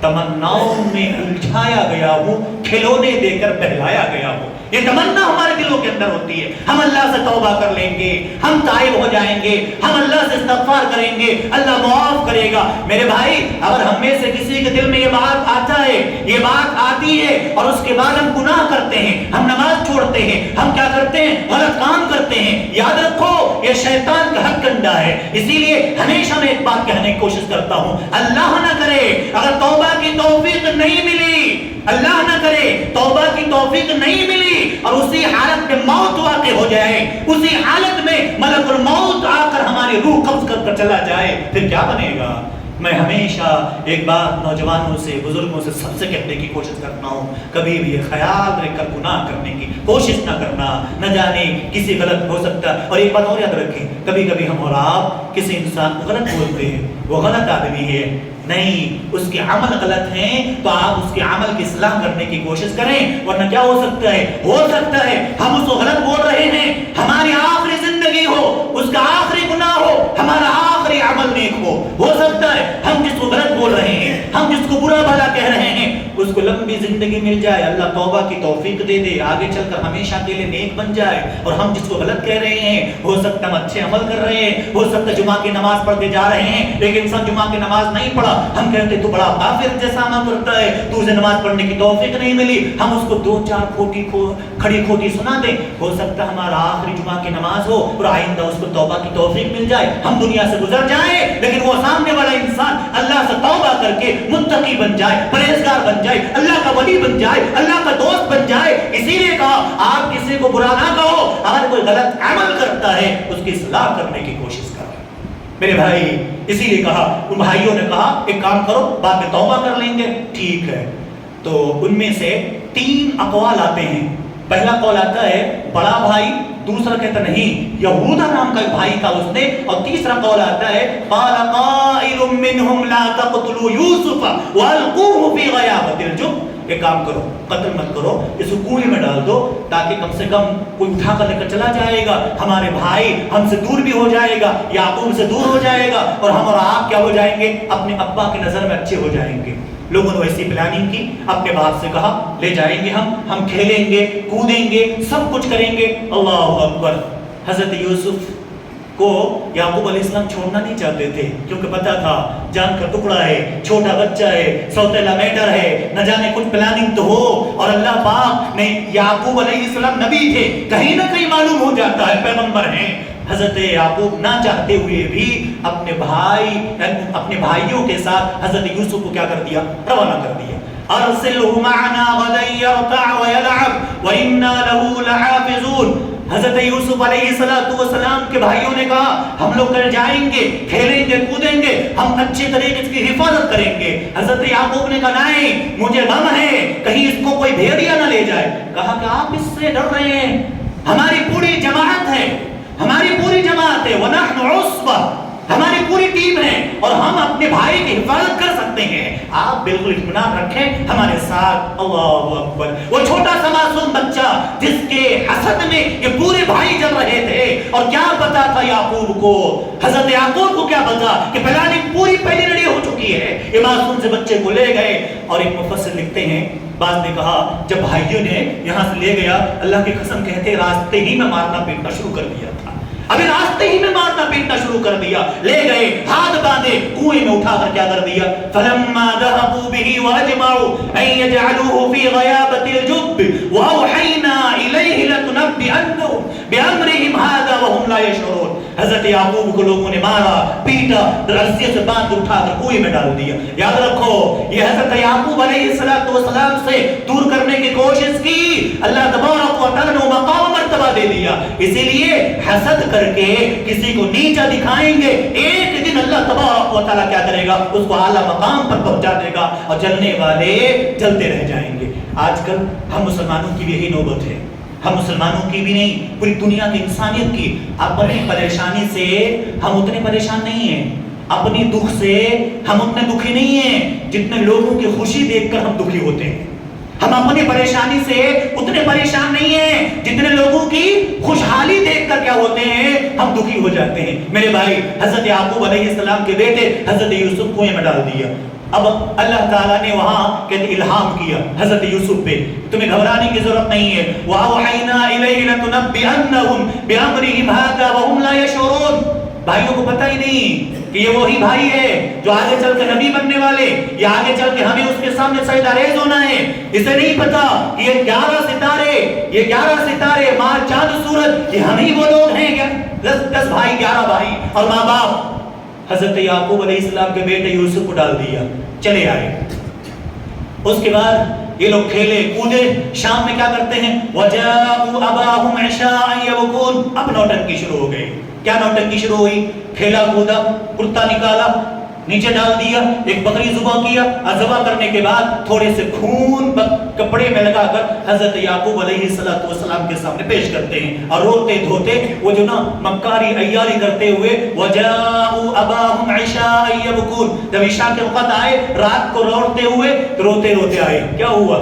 تمناؤں میں الجھایا گیا ہوں، کھلونے دے کر بہلایا گیا ہوں۔ یہ تمنا ہمارے دلوں کے اندر ہوتی ہے، ہم اللہ سے توبہ کر لیں گے، ہم تائب ہو جائیں گے، ہم اللہ سے استغفار کریں گے، اللہ معاف کرے گا۔ میرے بھائی اگر ہم میں سے کسی کے دل میں یہ بات آتا ہے، یہ بات آتی ہے اور اس کے بعد ہم گناہ کرتے ہیں، ہم نماز چھوڑتے ہیں، ہم کیا کرتے ہیں؟ غلط کام کرتے ہیں، یاد رکھو یہ شیطان کا ہتھ کنڈا ہے۔ اسی لیے ہمیشہ میں ایک بات کہنے کی کوشش کرتا ہوں، اللہ نہ کرے اگر توبہ کی توفیق نہیں ملی، اللہ نہ کرے توبہ کی توفیق نہیں ملی اور اسی حالت میں موت واقع ہو جائے، اسی حالت میں ملک الموت آ کر ہماری روح قبض کر چلا جائے، پھر کیا بنے گا؟ میں ہمیشہ ایک بات نوجوانوں سے، بزرگوں سے، سب سے کہنے کی کوشش کرتا ہوں، کبھی بھی یہ خیال رکھ کر گناہ کرنے کی کوشش نہ کرنا، نہ جانے کسی غلط ہو سکتا۔ اور ایک بات اور یاد رکھیں، کبھی کبھی ہم اور آپ کسی انسان کو غلط بولتے ہیں، وہ غلط آدمی ہے، نہیں، اس کے عمل غلط ہیں تو آپ اس کے عمل کی اصلاح کرنے کی کوشش کریں، ورنہ کیا ہو سکتا ہے؟ ہو سکتا ہے ہم اس کو غلط بول رہے ہیں، ہماری آخری زندگی ہو، اس کا آخری گناہ ہو، ہمارا آخری عمل نیک ہو سکتا ہے ہم جس کو غلط بول رہے ہیں، ہم جس کو برا بھلا کہہ رہے ہیں، اس کو لمبی زندگی مل جائے, اللہ توبہ کی توفیق دے دے, آگے چل کر ہمیشہ کے لیے نیک بن جائے. اور ہم جس کو غلط کہہ رہے ہیں, ہو سکتا ہم اچھے عمل کر رہے ہیں, ہو سکتا جمعہ کی نماز پڑھتے جا رہے ہیں لیکن انسان جمعہ کی نماز نہیں پڑھا, ہم کہتے تو بڑا کافر جیسا عمل کرتا ہے, تو اسے نماز پڑھنے کی توفیق نہیں ملی, ہم اس کو 2-4 کھڑی کھوٹی سنا دیں. ہو سکتا ہمارا آخری جمعہ کی نماز ہو اور آئندہ اس کو توبہ کی توفیق مل جائے, ہم دنیا سے گزر جائیں, لیکن وہ سامنے والا انسان اللہ سے توبہ کر کے متقی بن جائے, پرہیزگار بن جائے, اللہ کا ولی بن جائے, اللہ کا دوست بن جائے. اسی لیے کہا آپ کسی کو برا نہ کہو, اگر کوئی غلط عمل کرتا ہے اس کی اصلاح کرنے کی کوشش کرو. میرے بھائی, اسی لیے کہا, ان بھائیوں نے کہا ایک کام کرو, بعد میں توبہ کر لیں گے. ٹھیک ہے. تو ان میں سے 3 اقوال آتے ہیں. پہلا قول آتا ہے بڑا بھائی, دوسرا کہتا نہیں یہودا نام کا بھائی تھا اس نے, اور تیسرا قول آتا ہے قال قائل منهم لا تقتلوا يوسف والقوه في غيابة الجب. ایک کام کرو, قتل مت کرو, اس کو کنویں میں ڈال دو تاکہ کم سے کم کوئی اٹھا کر لے کر چلا جائے گا, ہمارے بھائی ہم سے دور بھی ہو جائے گا, یعقوب سے دور ہو جائے گا, اور ہم اور آپ کیا ہو جائیں گے, اپنے ابا کی نظر میں اچھے ہو جائیں گے. لوگوں نے ایسی پلاننگ کی, اپنے باپ سے کہا لے جائیں گے, ہم کھیلیں گے, کودیں گے, سب کچھ کریں گے. اللہ اکبر. حضرت یوسف کو یعقوب علیہ السلام چھوڑنا نہیں چاہتے تھے, کیونکہ پتا تھا جان کا ٹکڑا ہے, چھوٹا بچہ ہے, سوتیلا میٹر ہے, نہ جانے کچھ پلاننگ تو ہو. اور اللہ پاک نے, یعقوب علیہ السلام نبی تھے, کہیں نہ کہیں معلوم ہو جاتا ہے پیغمبر ہیں. حضرت یعقوب نہ چاہتے ہوئے بھی اپنے بھائیوں کے ساتھ حضرت یوسف کو کیا کر دیا, روانہ کر دیا. ارسلہ معنا غدا یرتع ویلعب وإنا له لحافظون. حضرت یوسف علیہ السلام کے بھائیوں نے کہا ہم لوگ کل جائیں گے, کھیلیں گے, کودیں گے, ہم اچھے طریقے سے حفاظت کریں گے. حضرت یعقوب نے کہا نہیں, مجھے غم ہے کہیں اس کو کوئی بھیڑیا نہ لے جائے. کہا کہ آپ اس سے ڈر رہے ہیں, ہماری پوری جماعت ہے, ہماری پوری جماعت ہے, وَنَحْنُ عُصْبَةٌ, ہماری پوری ٹیم ہے, اور ہم اپنے بھائی کی حفاظت کر سکتے ہیں, آپ بالکل اطمینان رکھیں ہمارے ساتھ. اللہ اکبر. وہ چھوٹا سا معصوم بچہ جس کے حسد میں یہ پورے بھائی جل رہے تھے, اور کیا پتا تھا یعقوب کو, حضرت یعقوب کو کیا پتا کہ پلاننگ پوری پہلے ریڈی ہو چکی ہے. یہ معصوم سے بچے کو لے گئے, اور ایک مفسر لکھتے ہیں, بعض نے کہا جب بھائیوں نے یہاں سے لے گیا, اللہ کی قسم کہتے راستے ہی میں مارنا پیٹنا شروع کر دیا تھا, ابھی راستے ہی میں مارنا پیٹنا شروع کر دیا. لے گئے, ہاتھ باندھے, کنویں میں اٹھا کر کیا کر دیا, فلما ذهبوا به واجمعوا ان يجعلوه في غيابة الجب واوحينا اليه لتنبئنهم بامرهم هذا وهم لا يشعرون. حضرت یعقوب کو لوگوں نے مارا, پیٹا, رسی سے باندھ اٹھا کر کنویں میں ڈال دیا. یاد رکھو یہ حضرت یعقوب علیہ السلام سے دور کرنے کی کوشش کی, اللہ تبارک و تعالی نے مقام مرتبہ دے دیا. اسی لیے حسد کر کے کسی کو نیچا دکھائیں گے, ایک دن اللہ تبارک و تعالی کیا کرے گا, اس کو اعلیٰ مقام پر پہنچا دے گا, اور جلنے والے جلتے رہ جائیں گے. آج کل ہم مسلمانوں کی بھی یہی نوبت ہے, ہم مسلمانوں کی بھی نہیں پوری دنیا کی انسانیت کی. اپنی پریشانی سے ہم اتنے پریشان نہیں ہیں, اپنی دکھ سے ہم اتنے دکھی نہیں ہیں جتنے لوگوں کی خوشی دیکھ کر ہم دکھی ہوتے ہیں. ہم اپنی پریشانی سے اتنے پریشان نہیں ہیں جتنے لوگوں کی خوشحالی دیکھ کر کیا ہوتے ہیں, ہم دکھی ہو جاتے ہیں. میرے بھائی, حضرت یعقوب علیہ السلام کے بیٹے حضرت یوسف کنویں میں ڈال دیا. اب اللہ تعالیٰ نے وہاں کہتے الہام کیا حضرت یوسف پہ, تمہیں گھبرانے کی ضرورت نہیں ہے. وَأَوْحَيْنَا إِلَيْهِ لَتُنَبِّئَنَّهُمْ بِأَمْرِهِمْ هَذَا وَهُمْ لَا يَشْعُرُونَ. بھائیوں کو پتہ ہی نہیں کہ یہ وہی بھائی ہے جو آگے چل کے نبی بننے والے, یا آگے چل کے ہمیں اس کے سامنے سجدہ ریز ہونا ہے. اسے نہیں پتا کہ یہ 11 ستارے, ماں, چاند, سورج, یہ ہم ہی وہ لوگ ہیں. 10 بھائی, 11 بھائی اور ماں باپ. حضرت یعقوب علیہ السلام کے بیٹے یوسف کو ڈال دیا, چلے آئے. اس کے بعد یہ لوگ کھیلے کودے. شام میں کیا کرتے ہیں, وَجَاءُوا أَبَاهُمْ عِشَاءً يَبْكُونَ. اب نوٹنکی شروع ہو گئی. کیا نوٹنکی شروع ہوئی, کھیلا کودا, کرتا نکالا, نیچے ڈال دیا, ایک بکری ذبح کیا, اور ذبح کرنے کے بعد تھوڑے سے خون کپڑے میں لگا کر حضرت یعقوب علیہ السلام کے سامنے پیش کرتے ہیں, اور روتے دھوتے وہ جو نا مکاری عیاری کرتے ہوئے وَجَاءُوا أَبَاهُمْ عِشَاءً يَبْكُونَ. جب عشاء کے وقت آئے, رات کو روتے ہوئے, روتے روتے آئے. کیا ہوا,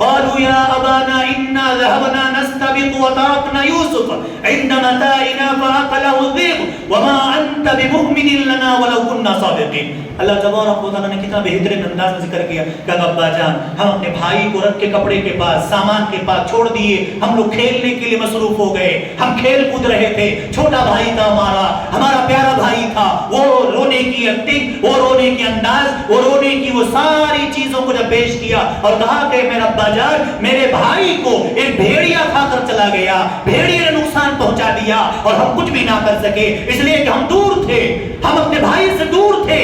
قالوا يا أبانا إنا ذهبنا نستبق وتركنا يوسف عند متاعنا فأكله الذئب وما أنت بمؤمن لنا ولو كنا صادقين. اللہ تبارک و تعالیٰ نے کتنا بہترین انداز میں ذکر کیا کہ ابا جان ہم اپنے بھائی کو رکھ کے کپڑے کے پاس سامان کے پاس چھوڑ دیے, ہم لوگ کھیلنے کے لیے مصروف ہو گئے, ہم کھیل کود رہے تھے, چھوٹا بھائی تھا ہمارا پیارا بھائی تھا, وہ رونے کی ایکٹنگ, وہ رونے کی انداز, وہ رونے کی وہ ساری چیزوں کو جب پیش کیا اور کہا کہ میرا ابا جان میرے بھائی کو ایک بھیڑیا کھا کر چلا گیا, بھیڑیے نے نقصان پہنچا دیا اور ہم کچھ بھی نہ کر سکے اس لیے کہ ہم دور تھے, ہم اپنے بھائی سے دور تھے.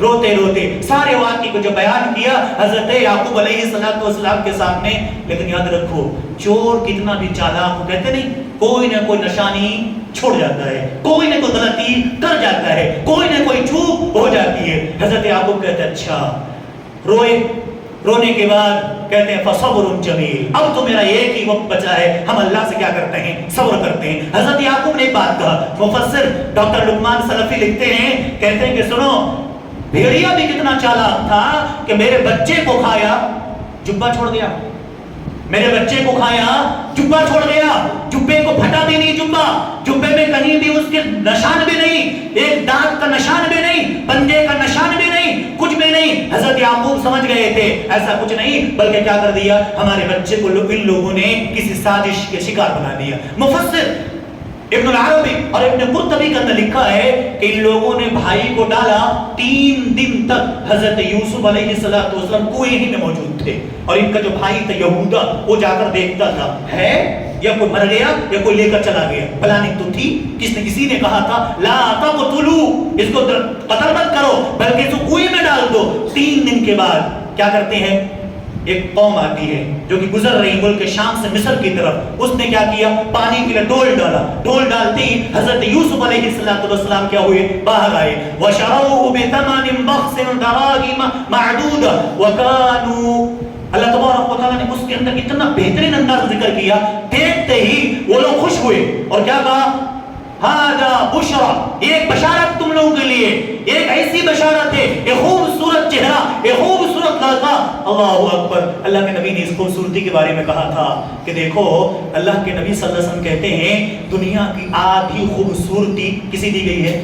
روتے روتے سارے واقعے کو جو بیان کیا حضرت یعقوب علیہ السلام کے سامنے. لیکن یاد رکھو چور کتنا بھی چالاک ہو, کہتے نہیں کوئی نہ کوئی نشانی چھوڑ جاتا ہے, کوئی نہ کوئی غلطی کر جاتا ہے, کوئی نہ کوئی چوک ہو جاتی ہے. حضرت یعقوب کہتے اچھا روئے, رونے کے بعد کہتے ہیں فصبر جمیل, اب تو میرا ایک ہی وقت بچا ہے, ہم اللہ سے کیا کرتے ہیں صبر کرتے ہیں. حضرت یعقوب نے ایک بات کہا, مفسر ڈاکٹر لقمان سلفی لکھتے ہیں, کہتے ہیں کہ سنو بھیڑیا بھی کتنا چالاک تھا کہ میرے بچے کو کھایا جبہ چھوڑ گیا, میرے بچے کو کھایا جبہ چھوڑ گیا, جبے کو پھٹا بھی نہیں جبہ, جبے میں کہیں بھی اس کے نشان بھی نہیں, ایک دانت کا نشان بھی نہیں, پنجے کا نشان بھی نہیں, کچھ بھی نہیں. حضرت یعقوب سمجھ گئے تھے ایسا کچھ نہیں, بلکہ کیا کر دیا ہمارے بچے کو ان لوگوں نے کسی سازش کے شکار بنا دیا. مفسر ابن العربی اور ابن قرطبی کے اندر لکھا ہے کہ ان لوگوں نے بھائی کو ڈالا, 3 دن تک حضرت یوسف علیہ السلام کوئی ہی میں موجود تھے, اور ان کا جو بھائی تھا یہودا وہ جا کر دیکھتا تھا ہے یا کوئی مر گیا یا کوئی لے کر چلا گیا. پلاننگ تو تھی, کسی نے کہا تھا لا تقتلوا, اس کو قتل مت کرو بلکہ اس کو کنویں میں ڈال دو. 3 دن کے بعد کیا کرتے ہیں, ایک قوم آتی ہے جو کہ گزر رہی ملک شام سے مصر کی طرف, اس نے کیا کیا پانی کے لیے ڈول ڈالا, ڈول ڈالتے ہی حضرت یوسف علیہ السلام کیا ہوئے باہر آئے. وَشَرَوْهُ بِثَمَنٍ بَخْسٍ دَرَاهِمَ مَعْدُودَةٍ وَكَانُوا, اللہ تبارک و تعالیٰ نے اس کے اندر اتنا بہترین انداز ذکر کیا, دیکھتے ہی وہ لوگ خوش ہوئے اور کیا کہا ہاذا بشرا, ایک بشارت تم لوگوں کے لیے, ایک ایسی بشارت ہے, ایک خوبصورت چہرہ, ایک خوبصورت لڑکا. اللہ اکبر. اللہ کے نبی نے اس خوبصورتی کے بارے میں کہا تھا کہ دیکھو اللہ کے نبی صلی اللہ علیہ وسلم کہتے ہیں دنیا کی آدھی خوبصورتی کسی دی گئی ہے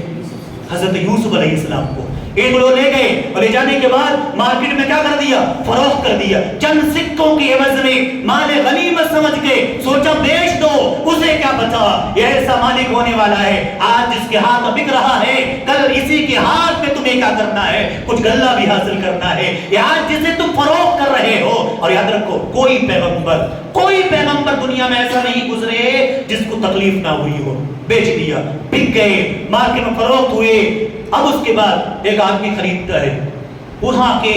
حضرت یوسف علیہ السلام کو. ایک لوگ لے گئے اور لے جانے کے بعد مارکیٹ میں کیا کر دیا, فروخت کر دیا, چند سکوں کے عوض میں مال غنیمت سمجھ کے سوچا بیچ دو, اسے کیا پتا یہ ایسا مالک ہونے والا ہے آج جس کے ہاتھ بک رہا ہے کل اسی کے ہاتھ میں تمہیں کیا کرنا ہے, کچھ غلہ بھی حاصل کرنا ہے. یہ آج جسے تم فروخت کر رہے ہو, اور یاد رکھو کوئی پیغمبر دنیا میں ایسا نہیں گزرے جس کو تکلیف نہ ہوئی ہو. بیچ دیا, بک گئے, مارکیٹ میں فروخت ہوئے. اب اس کے بعد ایک آدمی خریدتا ہے, وہاں کے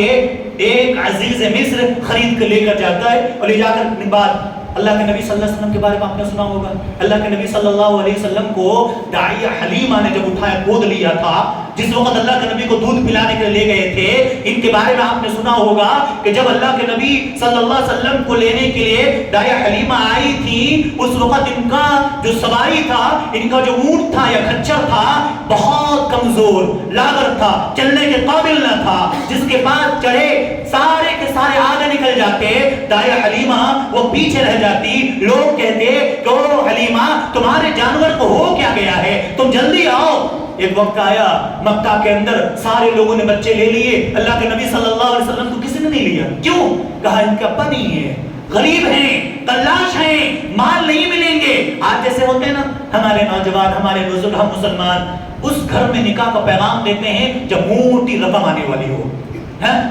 ایک عزیز مصر خرید کے لے کر جاتا ہے, اور لے جا کر بعد اللہ کے نبی صلی اللہ علیہ وسلم کے بارے میں آپ نے سنا ہوگا, اللہ کے نبی صلی اللہ علیہ وسلم کو داعیہ حلیمہ نے جب اٹھایا گود لیا تھا, جس وقت اللہ کے نبی کو دودھ پلانے کے لیے لے گئے تھے, ان کے بارے میں آپ نے سنا ہوگا کہ جب اللہ کے نبی صلی اللہ علیہ وسلم کو لینے کے لیے داعیہ حلیمہ آئی تھی, اس وقت ان کا جو سواری تھا, ان کا جو اونٹ تھا یا کھچر تھا بہت کمزور لاغر تھا, چلنے کے قابل نہ تھا, جس کے بعد چڑھے سارے کے سارے آگے نکل جاتے, داعیہ حلیمہ وہ پیچھے رہ جاتی. لوگ کہتے کہ او حلیمہ تمہارے جانور کو ہو کیا گیا ہے, تم جلدی آؤ. ایک وقت آیا مکہ کے اندر سارے لوگوں نے بچے لے لیے, اللہ کے نبی صلی اللہ علیہ وسلم کو کسی نے نہیں لیا. کیوں؟ کہا ان کا ابا نہیں ہے, غریب ہیں, تلاش ہیں, مال نہیں ملیں گے. آج جیسے ہوتے ہیں نا ہمارے نوجوان, ہمارے بزرگ, ہم مسلمان اس گھر میں نکاح کا پیغام دیتے ہیں جب موٹی رقم آنے والی ہو,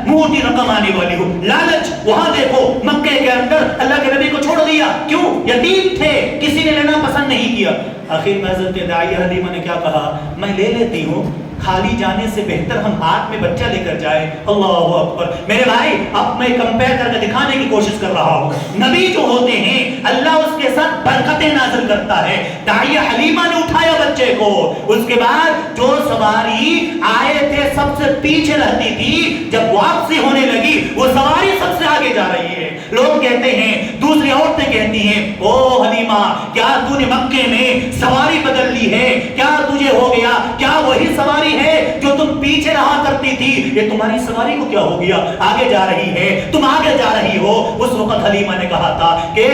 موٹی رقم آنے والی ہو. لالچ وہاں دیکھو مکے کے اندر اللہ کے نبی کو چھوڑ دیا. کیوں؟ یتیم تھے, کسی نے لینا پسند نہیں کیا. آخر میں حضرت داعیہ حلیمہ نے کیا کہا, میں لے لیتی ہوں, خالی جانے سے بہتر ہم ہاتھ میں بچہ لے کر جائے. اللہ اکبر. میرے بھائی اب میں کمپیئر کر کے دکھانے کی کوشش کر رہا ہوں, نبی جو ہوتے ہیں اللہ اس کے ساتھ برکتیں نازل کرتا ہے. داعیہ حلیمہ نے اٹھایا بچے کو, اس کے بعد جو سواری آئے تھے سب سے پیچھے رہتی تھی, جب واپسی ہونے لگی وہ سواری سب سے آگے جا رہی ہے. لوگ کہتے ہیں, دوسری عورتیں کہتی ہیں, او حلیمہ کیا تو نے مکے میں سواری بدل لی ہے, کیا تجھے ہو گیا, کیا وہی سواری ہے جو تم پیچھے رہا کرتی تھی یہ تمہاری سواری کو کیا ہو گیا، آگے جا رہی ہے، تم آگے جا رہی ہو۔ اس وقت حلیمہ نے کہا تھا کہ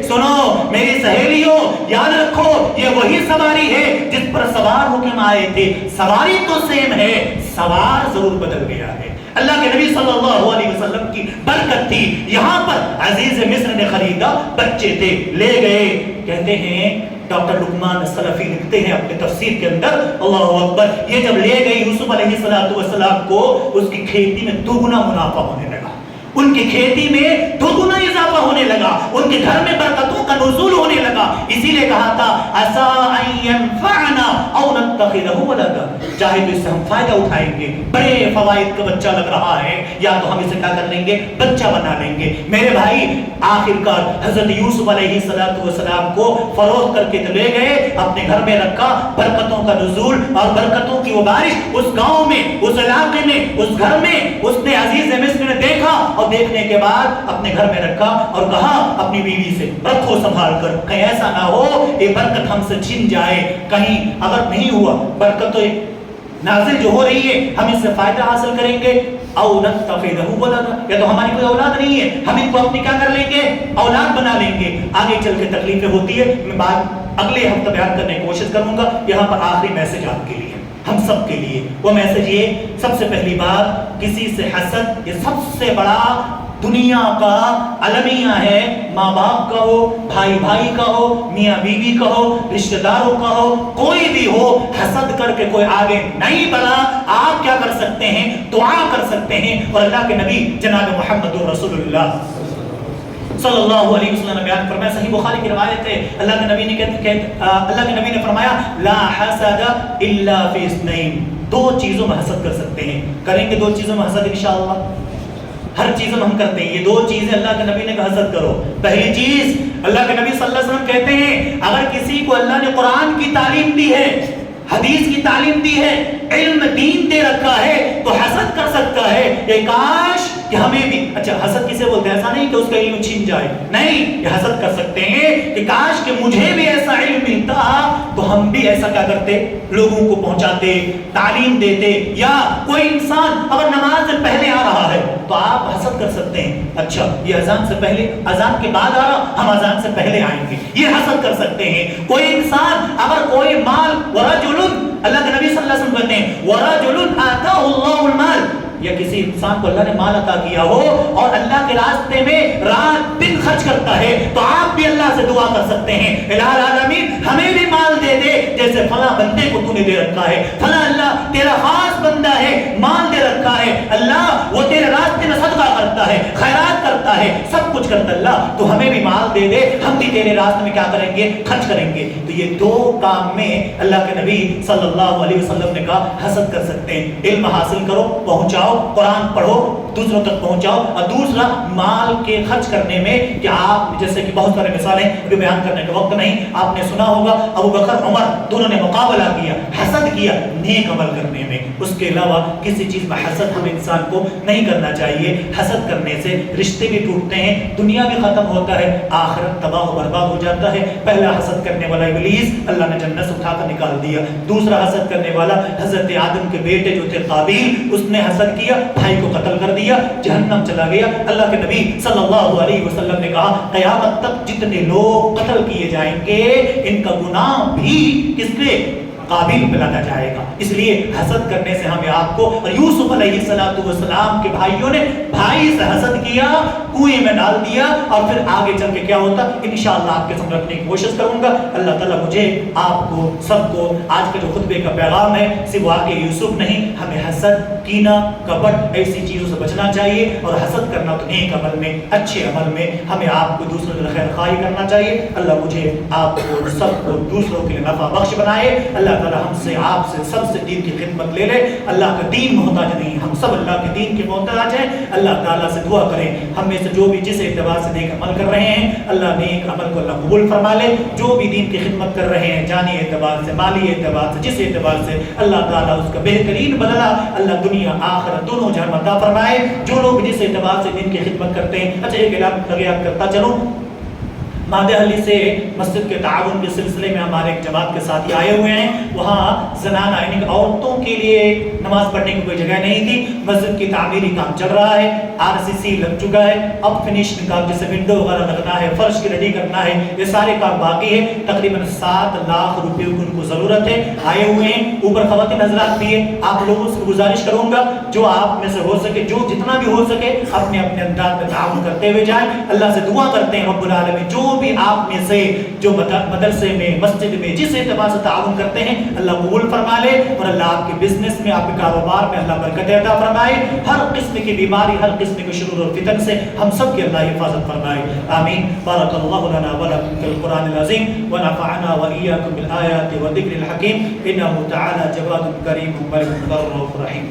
سنو میری سہیلیوں، یاد رکھو یہ وہی سواری ہے جس پر سوار ہو کے ہم آئے تھے، سواری تو سیم ہے، سوار ضرور بدل گیا ہے۔ اللہ کے نبی صلی اللہ علیہ وسلم کی برکت تھی، یہاں پر عزیز مصر نے خریدا، بچے تھے لے گئے۔ کہتے ہیں ڈاکٹر لقمان السلفی لکھتے ہیں اپنے تفسیر کے اندر، اللہ اکبر، یہ جب لے گئی یوسف علیہ السلام کو، اس کی کھیتی میں دوگنا منافع ہونے لگا، ان کی کھیتی میں دوگنا اضافہ ہونے لگا، ان کے گھر میں برکتوں کا نزول ہونے لگا۔ اسی لیے کہا تھا عسى ان ينفعنا او نتخذه ولدا، چاہے تو اس سے ہم فائدہ اٹھائیں گے، بڑے فوائد کا بچہ لگ رہا ہے، یا تو ہم اسے کیا کر لیں گے، بچہ بنا لیں گے۔ میرے بھائی آخر کار حضرت یوسف علیہ السلام کو فروخت کر کے لے گئے، اپنے گھر میں رکھا، برکتوں کا نزول اور برکتوں کی وہ بارش اس گاؤں میں، اس علاقے میں، اس گھر میں، اس نے عزیز مصر نے دیکھا، اور دیکھنے کے بعد اپنے گھر میں رکھا اور کہا اپنی بیوی سے رکھو سنبھال کر، کہیں ایسا نہ ہو یہ برکت ہم سے چھن جائے، کہیں اگر نہیں ہوا برکت نازل جو ہو رہی ہے ہم اس سے فائدہ حاصل کریں گے، او نتخذہ ولدا، یا تو ہماری کوئی اولاد نہیں ہے ہم ان کو اپنی کیا کر لیں گے، اولاد بنا لیں گے۔ آگے چل کے تکلیفیں ہوتی ہے، میں بات اگلے ہفتے بیان کرنے کی کوشش کروں گا۔ یہاں پر آخری میسج آپ کے لیے، ہم سب کے لیے، وہ میسج یہ، سب سے پہلی بات، کسی سے حسد یہ سب سے بڑا دنیا کا المیہ ہے، ماں باپ کا ہو، بھائی بھائی کا ہو، میاں بیوی کا ہو، رشتہ داروں کا ہو، کوئی بھی ہو، حسد کر کے کوئی آگے نہیں بڑھا۔ آپ کیا کر سکتے ہیں، دعا کر سکتے ہیں، اور اللہ کے نبی جناب محمد رسول اللہ صلی اللہ علیہ وسلم نے بیان فرمایا، صحیح بخاری کی روایت ہے، اللہ کے نبی نے فرمایا لا حسد الا فی اثنین، دو چیزوں میں حسد کر سکتے ہیں، کریں گے دو چیزوں میں حسد انشاءاللہ، ہر چیز میں ہم کرتے ہیں، یہ دو چیزیں اللہ کے نبی نے کہا حسد کرو۔ پہلی چیز اللہ کے نبی صلی اللہ علیہ وسلم کہتے ہیں اگر کسی کو اللہ نے قرآن کی تعلیم دی ہے، حدیث کی تعلیم دی ہے، علم دین دے رکھا ہے، تو حسد کر سکتا ہے کہ کاش کہ ہمیں بھی، اچھا حسد کسے بولتے ہیں، ایسا نہیں کہ اس کا علم چھن جائے، نہیں، یہ حسد کر سکتے ہیں کہ کاش کہ مجھے بھی ایسا علم ملتا تو ہم بھی ایسا کیا کرتے، لوگوں کو پہنچاتے، تعلیم دیتے۔ یا کوئی انسان اگر نماز سے پہلے آ رہا ہے تو آپ حسد کر سکتے ہیں، اچھا یہ اذان سے پہلے، اذان کے بعد آ رہا، ہم اذان سے پہلے آئیں گے، یہ حسد کر سکتے ہیں۔ کوئی انسان اگر کوئی مال، ورجل، اللہ کے نبی صلی اللہ علیہ وسلم کہتے ہیں وَرَجُلٌ آتَاهُ اللَّهُ الْمَالِ، یا کسی انسان کو اللہ نے مال عطا کیا ہو اور اللہ کے راستے میں رات دن خرچ کرتا ہے، تو آپ بھی اللہ سے دعا کر سکتے ہیں الہ العالمین ہمیں بھی مال دے دے جیسے فلاں بندے کو تو نے دے رکھا ہے، فلاں اللہ تیرا خاص بندہ ہے، مال دے رکھا ہے، اللہ وہ تیرے راستے میں صدقہ کرتا ہے، خیرات کرتا ہے، سب کچھ کرتا، اللہ تو ہمیں بھی مال دے دے، ہم بھی تیرے راستے میں کیا کریں گے، خرچ کریں گے۔ تو یہ دو کام میں اللہ کے نبی صلی اللہ علیہ وسلم نے کہا حسد کر سکتے ہیں۔ علم حاصل کرو، پہنچاؤ، قرآن پڑھو، دوسروں تک پہنچاؤ، اور دوسرا مال کے خرچ کرنے میں کہ آپ جیسے کہ بہت سارے مثالیں ابھی بیان کرنے کا وقت نہیں، آپ نے سنا ہوگا ابو بکر عمر دونوں نے مقابلہ کیا، حسد کیا نیک عمل کرنے میں، اس کے علاوہ کسی چیز میں حسد ہم انسان کو نہیں کرنا چاہیے۔ حسد کرنے سے رشتے بھی ٹوٹتے ہیں، دنیا بھی ختم ہوتا ہے، آخرت تباہ و برباد ہو جاتا ہے۔ پہلا حسد کرنے والا ابلیس، اللہ نے جنت سے اٹھا کر نکال دیا۔ دوسرا حسد کرنے والا حضرت آدم کے بیٹے جو تھے قابیل، اس نے حسد کیا، بھائی کو قتل کر دیا، جہنم چلا گیا۔ اللہ کے نبی صلی اللہ علیہ وسلم نے کہا قیامت تک جتنے لوگ قتل کیے جائیں گے ان کا گناہ بھی کس پہ، قابل پہ لگا جائے گا۔ اس لیے حسد کرنے سے ہمیں آپ کو، اور یوسف علیہ السلام کے بھائیوں نے بھائی سے حسد کیا، کنویں میں ڈال دیا، اور پھر آگے چل کے کیا ہوتا انشاءاللہ آپ کے سامنے رکھنے کی کوشش کروں گا۔ اللہ تعالیٰ مجھے، آپ کو، سب کو آج کا جو خطبے کا پیغام ہے صرف واقع یوسف نہیں، ہمیں حسد، کینہ، کپٹ ایسی چیزوں سے بچنا چاہیے، اور حسد کرنا تو نیک عمل میں، اچھے عمل میں ہمیں آپ کو دوسروں کے خیر خواہی کرنا چاہیے۔ اللہ مجھے، آپ کو، سب کو دوسروں کے لیے نفع بخش بنائے۔ اللہ تعالیٰ ہم سے، آپ سے، سب سے دین کی خدمت لے لے۔ اللہ کا دین محتاج نہیں، ہم سب اللہ کے دین کے محتاج ہیں۔ اللہ تعالیٰ سے دعا کریں ہم میں سے جو بھی جس اعتبار سے نیک عمل کر رہے ہیں، اللہ نیک عمل کو اللہ قبول فرما لے۔ جو بھی دین کی خدمت کر رہے ہیں جانی اعتبار سے، مالی اعتبار سے، جس اعتبار سے، اللہ تعالیٰ اس کا بہترین بدلہ اللہ دنیا آخرت دونوں جہاں عطا فرمائے۔ جو لوگ جس اعتبار سے دین کی خدمت کرتے ہیں، اچھا ایک اعلان کرتا چلوں، مادہ علی سے مسجد کے تعاون کے سلسلے میں ہمارے ایک جماعت کے ساتھی آئے ہوئے ہیں. وہاں زنانہ یعنی عورتوں کے لیے نماز پڑھنے کی کوئی جگہ نہیں تھی. مسجد کی تعمیری کام چل رہا ہے, RCC لگ چکا ہے, اب فنیشنگ کام جیسے ونڈو وغیرہ لگنا ہے, فرش کی ریڈی کرنا ہے, یہ سارے کام باقی ہے. تقریباً 7 لاکھ روپے کی ان کو ضرورت ہے. آئے ہوئے ہیں, اوپر خواتین حضرات بھی ہیں. آپ لوگوں سے گزارش کروں گا جو آپ میں سے ہو سکے, جو جتنا بھی ہو سکے اپنے اپنے انداز میں تعاون کرتے ہوئے جائیں. اللہ سے دعا کرتے ہیں رب العالمین جو بھی آپ میں سے جو مدرسے میں, مسجد میں, جس اعتبار سے تعاون کرتے ہیں اللہ قبول فرما لے, اور اللہ آپ کے بزنس میں, آپ کے کاروبار میں اللہ برکت عطا فرمائے. ہر قسم کی بیماری, ہر قسم کے شرور اور فتن سے ہم سب کی اللہ حفاظت فرمائے. آمین. بارک اللہ لنا ولکم فی القرآن العظیم ونفعنا وإياكم بالآیات والذکر الحکیم. انہ تعالی جواد کریم ملک بر رحیم.